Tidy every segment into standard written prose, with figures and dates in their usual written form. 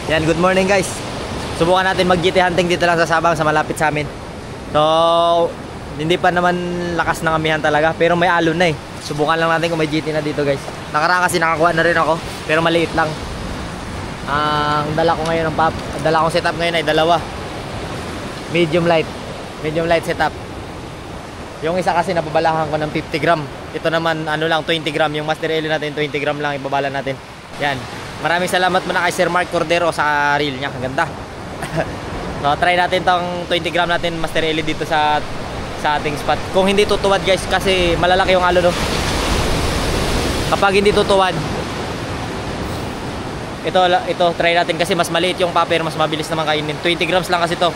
Yan, good morning guys. Subukan natin mag-GT hunting dito lang sa Sabang, sa malapit sa amin. So, hindi pa naman lakas ng amihan talaga, pero may alon na eh. Subukan lang natin kung may GT na dito guys. Nakaraan kasi nakakuha na rin ako, pero maliit lang. Ang dala ko ngayon, dala kong setup ngayon ay dalawa. Medium light setup. Yung isa kasi nababalahan ko ng 50 gram. Ito naman ano lang, 20 gram. Yung Master Ellie natin 20 gram lang ibabala natin. Yan. Maraming salamat muna kay Sir Mark Cordero sa reel niya. Ang ganda. So try natin tong 20 gram natin Master Ellie dito sa ating spot. Kung hindi tutuwad guys, kasi malalaki yung alo no. Kapag hindi tutuwad, ito try natin kasi mas maliit yung paper, mas mabilis naman kainin. 20 grams lang kasi to.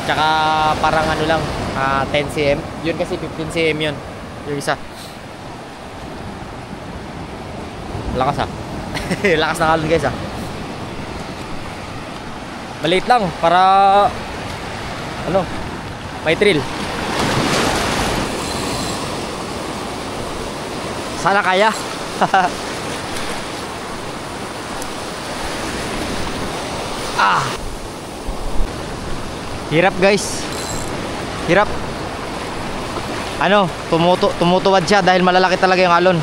Tsaka parang ano lang, 10 cm. Yun kasi 15 cm yun. Yung isa. Lakas lakas ng alon guys Maliit lang para ano, may thrill. Sana kaya. Hirap guys. Hirap. Ano, tumutuwad siya dahil malalaki talaga yung alon.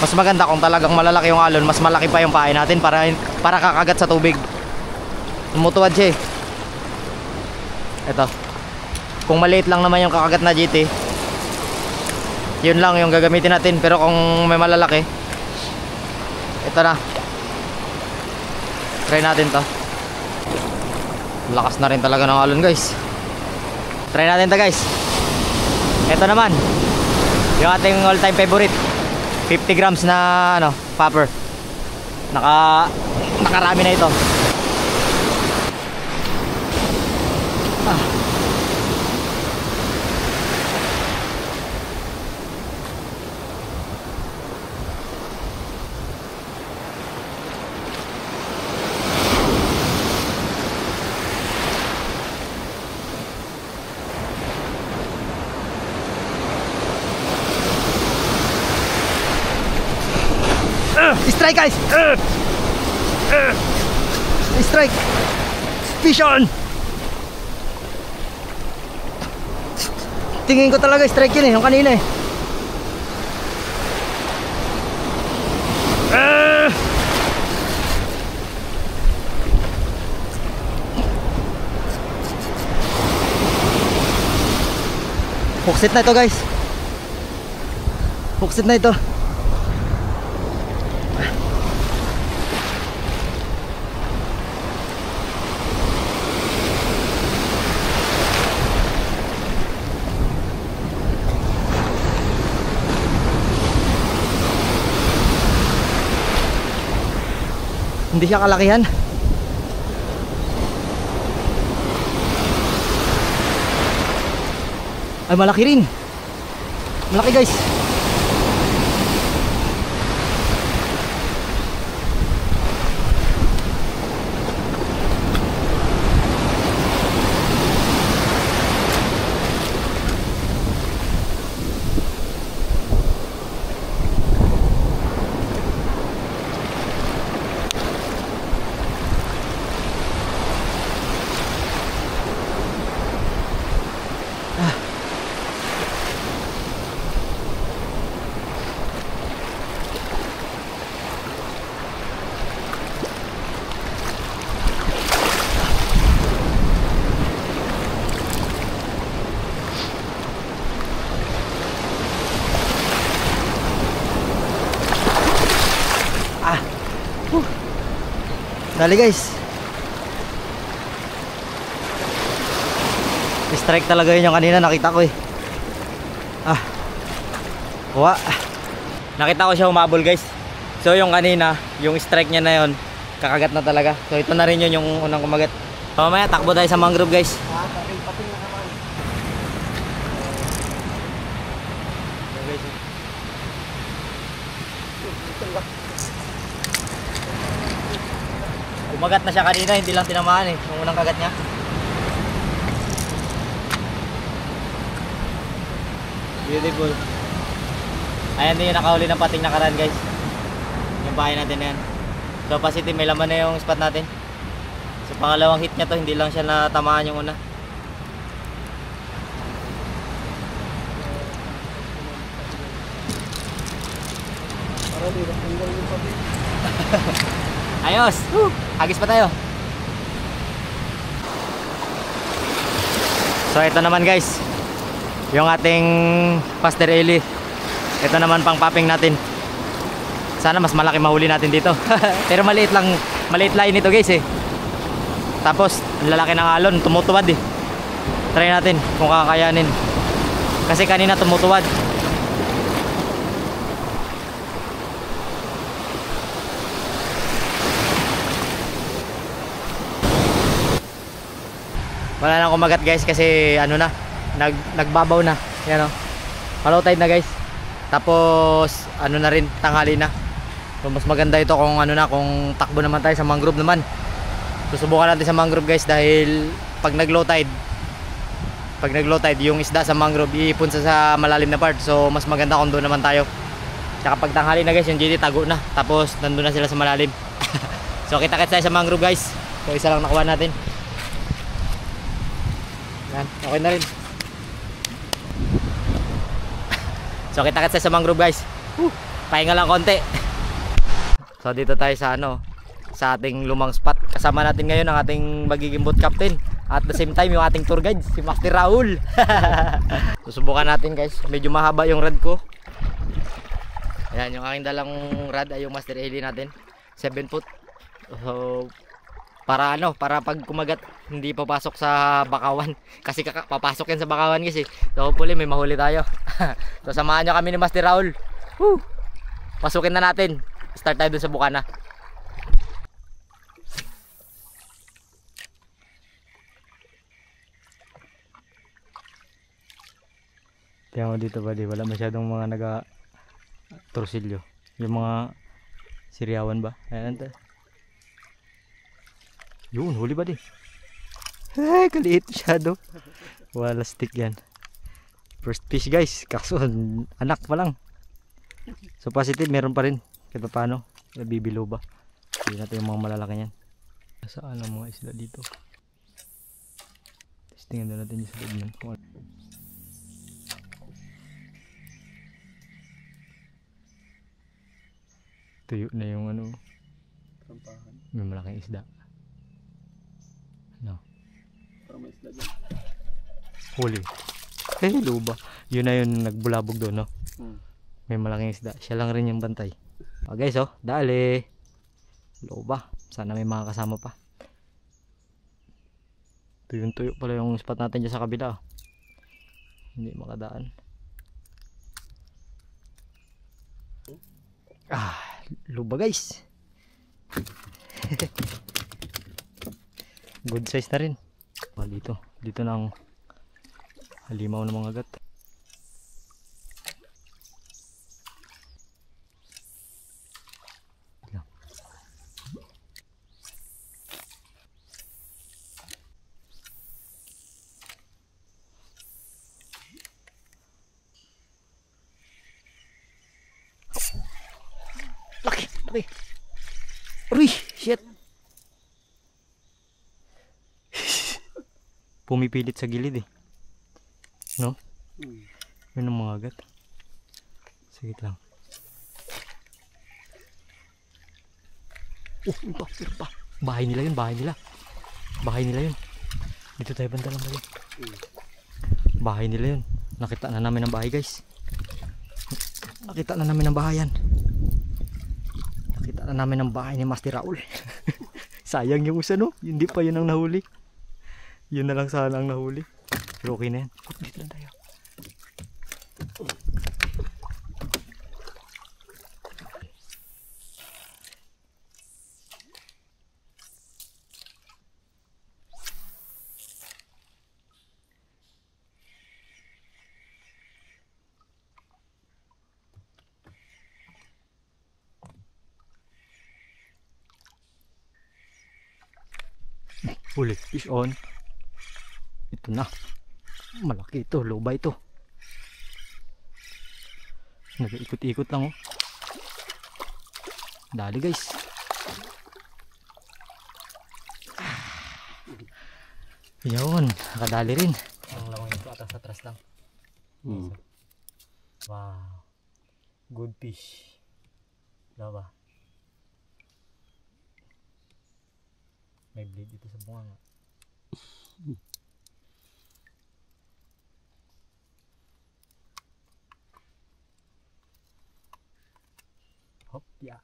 Mas maganda kung talagang malalaki yung alon, mas malaki pa yung pain natin para kakagat sa tubig. Tumutuwad siya eh. Ito. Kung maliit lang naman yung kakagat na GT, yun lang yung gagamitin natin. Pero kung may malalaki, ito na. Try natin to. Lakas na rin talaga ng alon guys. Try natin to guys. Ito naman yung ating all time favorite, 50 grams na ano, popper. Nakarami na ito. Strike guys! Strike! Fish on! Tingin ko talaga strike yun eh, yung kanina eh. Hookset na ito guys. Hookset na ito. Hindi siya kalakihan. Ay malaki rin. Malaki guys. Dali guys. Strike talaga yun yung kanina, nakita ko eh. Kuha. Nakita ko siya humabol guys. So yung kanina, yung strike niya na yun, kakagat na talaga. So ito na rin yun yung unang kumagat. So mamaya takbo tayo sa mangrove guys. Kumagat na siya kanina, hindi lang tinamaan eh, yung unang kagat niya. Beautiful. Ayan din yung nakahuli ng pating nakaraan guys. Yung bahay natin na yan. So positive, may laman na yung spot natin. So pangalawang hit niya to, hindi lang siya natamaan yung una. Ayos! Hagis pa tayo. So ito naman guys, yung ating Master Eli. Ito naman pang popping natin. Sana mas malaki mahuli natin dito. Pero maliit lang line ito guys eh. Tapos ang lalaki ng alon, tumutuwad eh. Try natin kung kakayanin. Kasi kanina tumutuwad. Wala nang kumagat guys kasi ano na, nagbabaw na. Yan oh. Follow tide na guys. Tapos ano na rin, tanghali na. So mas maganda ito kung ano na, kung takbo naman tayo sa mangrove naman. Susubukan natin sa mangrove guys dahil pag nag-low tide yung isda sa mangrove iipon sa malalim na part. So mas maganda kung doon naman tayo. Tsaka pag tanghali na guys, yung GT tago na. Tapos nandun na sila sa malalim. So kita-kits tayo sa mangrove guys. So isa lang nakuha natin. Yan, okay na rin. So kita-kits tayo sa mangrove guys. Pahinga lang konti. So dito tayo sa ano, sa ating lumang spot. Kasama natin ngayon ang ating magiging boat captain. At the same time yung ating tour guide, si Master Raul. Susubukan natin guys. Medyo mahaba yung rod ko. Ayan, yung aking dalang rod ay yung Master Eli natin, 7 foot. So para ano, para pag kumagat hindi papasok sa bakawan. Kasi papasok yan sa bakawan kasi. So hopefully may mahuli tayo. So samahan nyo kami ni Master Raul. Woo! Pasukin na natin. Start tayo dun sa bukana. Tingnan mo dito buddy, wala masyadong mga torsilyo. Yung mga siriawan ba? Ayan ito. Yun, huli buddy. Ay, kaliit masyado. Wala stick yan. First fish guys, kaso anak pa lang. So positive, meron pa rin. Kahit paano, bibilo ba? Hindi natin yung mga malalaki yan. Saan ang mga isla dito? Testingin na natin yung sa loob yan. Tuyo na yung ano. May malaking isda. No. Parang may isda dyan. Huli. Eh, luba. Yun na yun, nagbulabog doon, no? May malaking isda. Siya lang rin yung bantay. Oh guys, oh, dali. Luba. Sana may mga kasama pa. Tuyo pala yung spot natin dyan sa kabila. Hindi makadaan. Ah, luba guys. Good size na rin. Oh, dito na ang halimaw ng mga agat. Laki. Uy, shit. Pumipilit sa gilid eh. No? Yun ang mga agat. Sige lang. Pa. Bahay nila yun. Bahay nila yun. Dito tayo banda lang tayo. Bahay nila yun. Nakita na namin ang bahay guys. Nakita na namin ang bahayan. Nakita na namin ang bahay ni Master Raul. Sayang yung usa no. Hindi pa yun ang nahuli. Yun na lang sana ang nahuli. Pero okay na yan. Dito lang tayo. Huli, fish on. Ito na. Malaki ito, loba ito. Nag-ikot-ikot lang oh. Dali guys. Yun, nakadali rin. Ang lawang ito, atras-atras lang. Wow. Good fish. Diba? May bleed dito sa bunga. Hop, ya.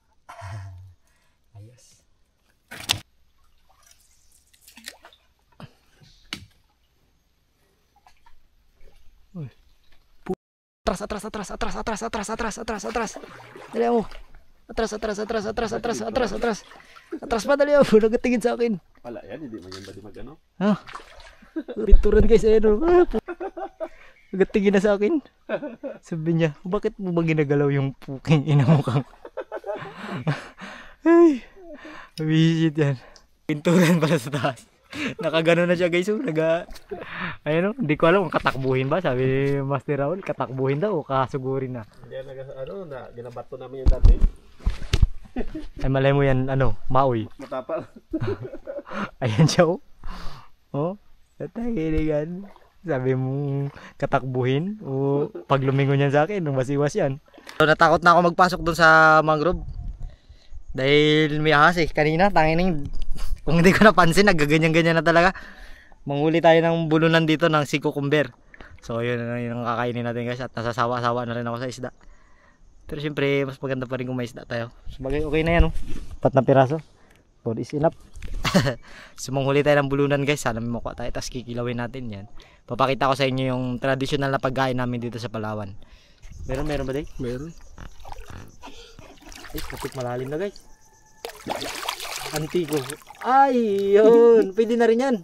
Ayos. Atras. Dali mo. Atras pa, dali mo. Nagatingin sa akin. Wala yan, hindi man yan bali mag-ano. Ha? Pinturan guys, ayun. Nagatingin na sa akin. Sabi niya, bakit mo ba ginagalaw yung puking ina mo kang? Ay, visit yan. Pinturan pala sa taas. Nakagano na siya guys. Ayun, hindi ko alam kung katakbuhin ba. Sabi ni Master Raul, katakbuhin daw o kasugurin na. Yan, ginabato namin yung dati. Ay malay mo yan, maoy. Matapal. Ayan siya oh. Oh, tatahiligan. Sabi mo katakbuhin o pag lumingon yan sa akin, masiwas yan. So, natakot na ako magpasok dun sa mangrove. Dahil may ahas eh. Kanina, tangining, kung hindi ko napansin, nagaganyan-ganyan na talaga. Manghuli tayo ng bulunan dito ng sea cucumber. So yun ang kakainin natin guys. At nasasawa-sawa na rin ako sa isda. Pero syempre, mas maganda pa rin kung may isda tayo. Sabagay, okay na yan oh. 4 na piraso. 4 is enough. So manghuli tayo ng bulunan guys. Sana may makuha tayo. Tapos kikilawin natin yan. Papakita ko sa inyo yung traditional na pagkain namin dito sa Palawan. Meron ba day? Meron. Ay, kapit malalim na guys. Antiko. Ay, yun. Pwede na rin yan.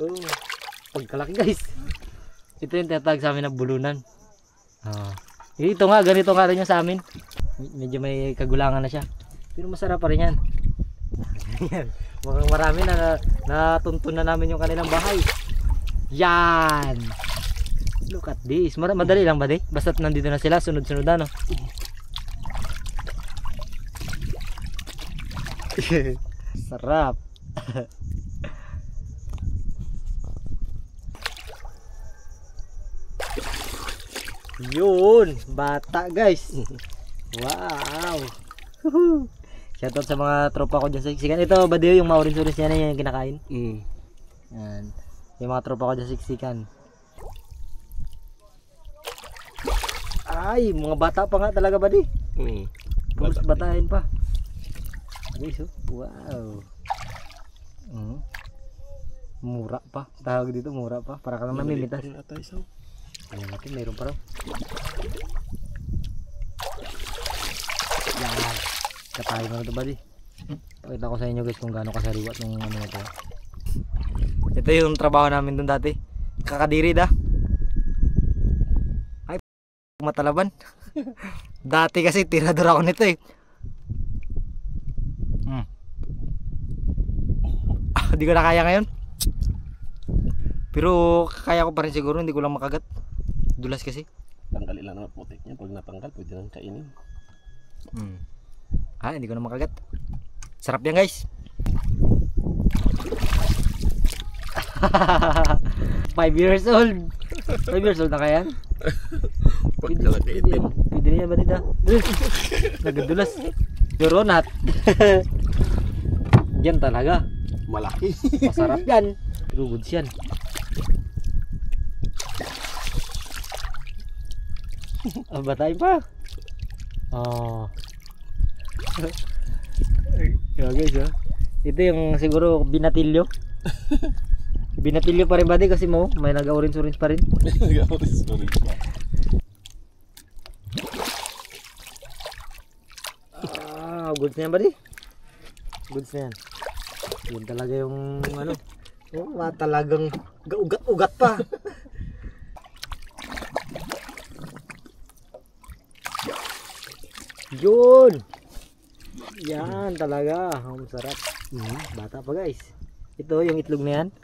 Oh, pagkalaki guys. Ito yung tinatawag sa amin na bulunan. Ito nga, ganito nga rin yung sa amin. Medyo may kagulangan na siya. Pero masarap pa rin yan. Mukhang marami na natuntun na namin yung kanilang bahay. Yan. Look at this. Madali lang ba di? Basta't nandito na sila, sunod-sunod na no. Sarap. Yun, bata guys. Wow. Shoutout sa mga tropa ko dyan sa Siksikan. Ito ba yung ma-orange-orange yan yung kinakain? Yan. Yung mga tropa ko dyan sa Siksikan. Ay, mga bata pa nga talaga ba di? Puros batain pa. Guys, oh. Wow. Mura pa. Tawag dito, mura pa. Para ka lang namimitas. Ayan natin, mayroon pa raw. Yan. Katayin mo na ito ba di? Pakita ko sa inyo guys kung gaano kasariwat nung ano na ito. Ito yung trabaho namin dun dati. Kakadiri da. Ay, matalaban. Dati kasi tirador ako nito eh. Hindi ko na kaya ngayon. Pero kaya ko pa rin siguro, hindi ko lang makagat. Dulas kasi. Tanggalin lang ang putik niya. Pag natanggal, pwede nang kainin. Hindi ko na makagat. Sarap yan guys. 5 years old. 5 years old na kaya yan? Pwede na yan ba nila? Nagadulas. Pero not. Yan talaga. Malaki. Masarap yan. Pero goods yan. Batay pa. Yo guys ito yung siguro binatilyo. Binatilyo pa rin ba di kasi may nag-orange pa rin. Nag-orange pa. Goods na yan ba di? Goods na yan. Yun talaga yung talagang ugat-ugat pa. Yun. Yan talaga. Ang sarap. Bata pa guys. Ito yung itlog na yan.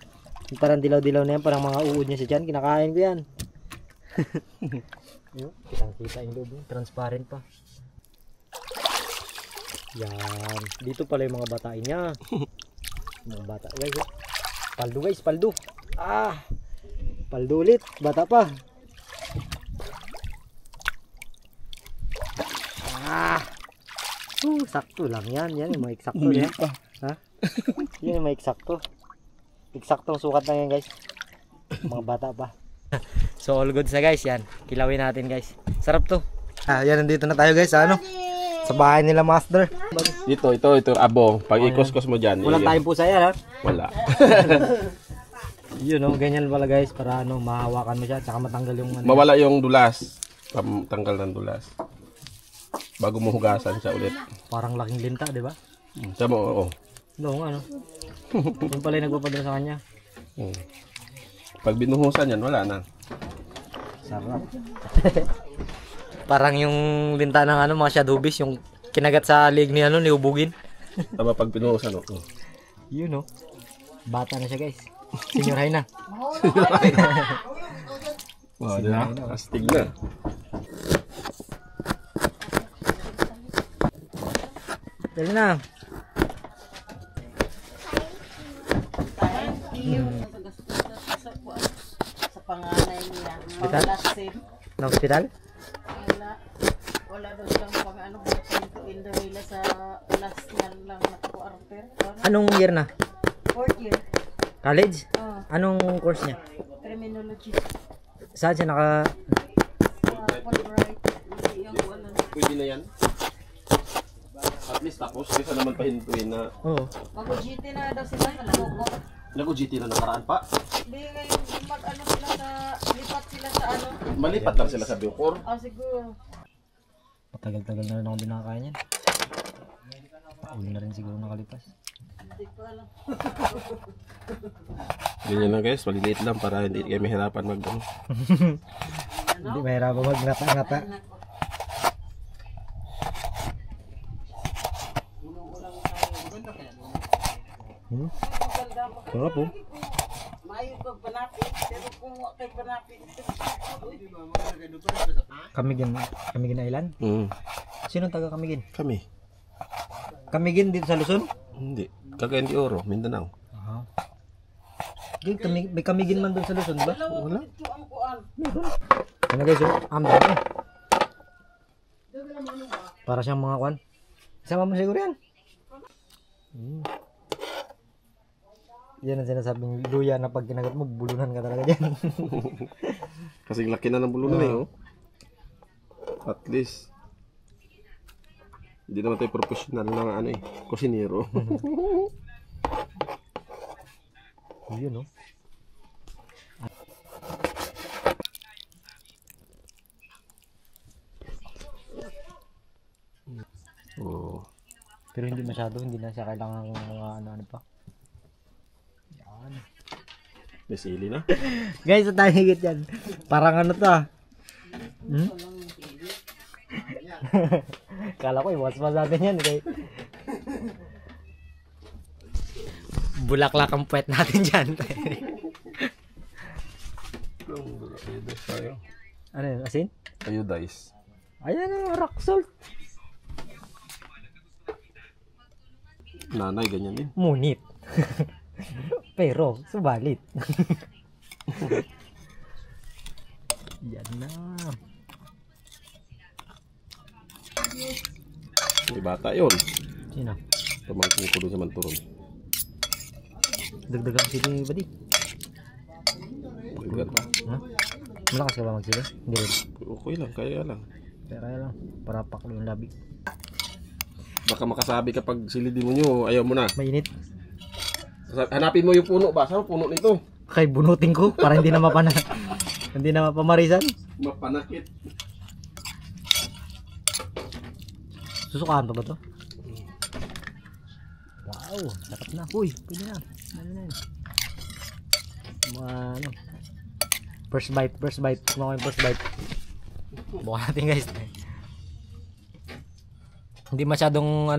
Yung parang dilaw-dilaw na yan. Parang mga uod niya sa dyan. Kinakain ko yan. Kitang-kita yung loob. Transparent pa. Yan. Dito pala yung mga batain niya. Mga bata guys. Paldo guys, paldo. Paldo ulit. Bata pa. Sakto lang yan. Yan yung mga eksakto yan. Ha? Yan yung mga eksakto. Eksaktong sukat lang yan guys. Mga bata pa. So all goods na guys. Yan. Kilawin natin guys. Sarap to. Yan, nandito na tayo guys. Ano? Sa bahay nila master. Ito, abo. Pag ikos-kos mo dyan. Wala tayong pusa yan ha? Wala. Yun o, ganyan pala guys. Para ano, mahawakan mo siya. Tsaka matanggal yung ano. Mawala yung dulas. Tanggal ng dulas. Bago mo hugasan siya ulit. Parang laking linta, di ba? Siya mo, oo. No, ano. Yung pala yung nagpapadala sa kanya. Pag binuhusan yan, wala na. Sarap. Parang yung linta ng ano, mga shadowbiz, yung kinagat sa leg ni ano, ni Ubugin. Tama pag binuhusan, oo. Yun o. Bata na siya guys. Senior high na. Wow, diba? Astig na. Dali na. Sa panganay niya. Hospital? Na hospital? Wala daw siyang pang-ano pintuin daw nila sa last na lang nakakuarter. Anong year na? 4th year. College? Oh, Anong course niya? criminology. Saan siya naka... Fulbright. Yung ano. Pwede na yan. At least tapos, kaysa naman pahintuin na Oo. Mag-GT na daw sila. Kalaboko. nag-GT na nakaraan pa. Hindi ngayon mag-ano sila sa... Lipat sila sa ano. Malipat lang sila sa Bucor. Siguro. Matagal-tagal na rin ako dinakain yan. Uli na rin siguro nakalipas. Hindi ko alam. Ganyan lang guys, maliliit lang para hindi kayo mahirapan mag Hindi mahirapan mag-ngata-ngata. Sarap po. Mayo ka panapit. Pero kung kay panapit. Kamigin Island? Sino taga Kamigin? Kami. Kamigin dito sa Luzon? Hindi. Cagayan de Oro, Mindanao. May Kamigin man doon sa Luzon, di ba? Wala. Ito ang kuan. Ano guys, dami. Para siyang mga kwan. Isama mo siguro yan. Yan ang sinasabing luya na pag kinagat mo, bulunan ka talaga dyan. Kasing laki na ng bulunan eh, oh. At least. Hindi naman tayo professional na ano eh, kusinero. Yun, no? Oh. Pero hindi masyado, hindi na siya kailangan ng mga ano pa. Yan. May sili na. Guys, sa tayo higit yan. Parang ano to ah. Kala ko iwas-was natin yan. Okay? Bulaklak ang puwet natin dyan. Ano yun? Asin? Iodize. Ayan ang rock salt. Nanay, ganyan din. Munit. Pero, subalit. Yan na. May bata yun. Sino? Pamangkin ko doon sa Manturon. Dagdagan sili ba di? Pagkat pa. Ha? Malakas ka ba magsili? Hindi rin. Okay lang, kaya lang. Kaya lang. Para paklo yung labi. Baka makasabi kapag silidin mo nyo, ayaw mo na. Mainit. Hanapin mo yung puno ba? Saan puno nito? Kay bunutin ko para hindi na hindi na mapamarisan. Mapanakit. Susukahan pa ba to? Wow, sarap na. Uy, pwede na. Ano na yun? Mga ano. First bite. Tignan ko yung first bite. Bukan natin guys. Hindi masyadong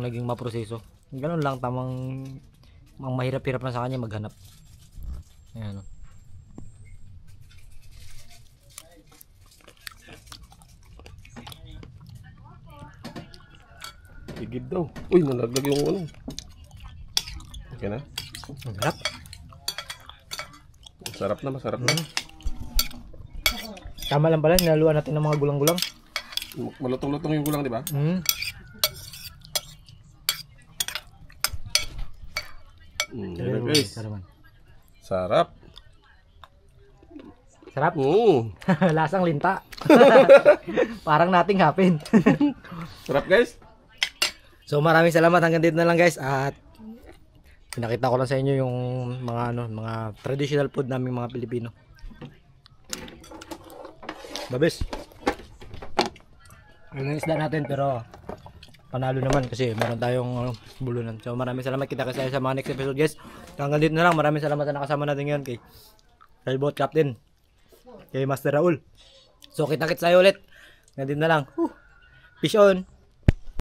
naging maproseso. Ganun lang, tamang ang mahirap-hirap na sa kanya maghanap. Ayan o. Igib daw. Uy, nalaglag yung ano. Okay na? Ang sarap. Masarap na, masarap na. Tama lang pala, nilaluan natin ng mga gulang-gulang. Malutong-lutong yung gulang, di ba? Yan na, guys. Sarap. Sarap. Mm. Lasang linta. Parang nating hapin. Sarap, guys. So maraming salamat, hanggang dito na lang guys, at pinakita ko lang sa inyo yung mga traditional food naming mga Pilipino. Babes. Ayun ang isda natin, pero panalo naman kasi meron tayong bulunan. So maraming salamat, kita kasi sa mga next episode guys. Hanggang dito na lang, maraming salamat na nakasama natin ngayon kay Sailboat Captain, kay Master Raul. So kita-kits tayo ulit. Hanggang dito na lang. Peace on.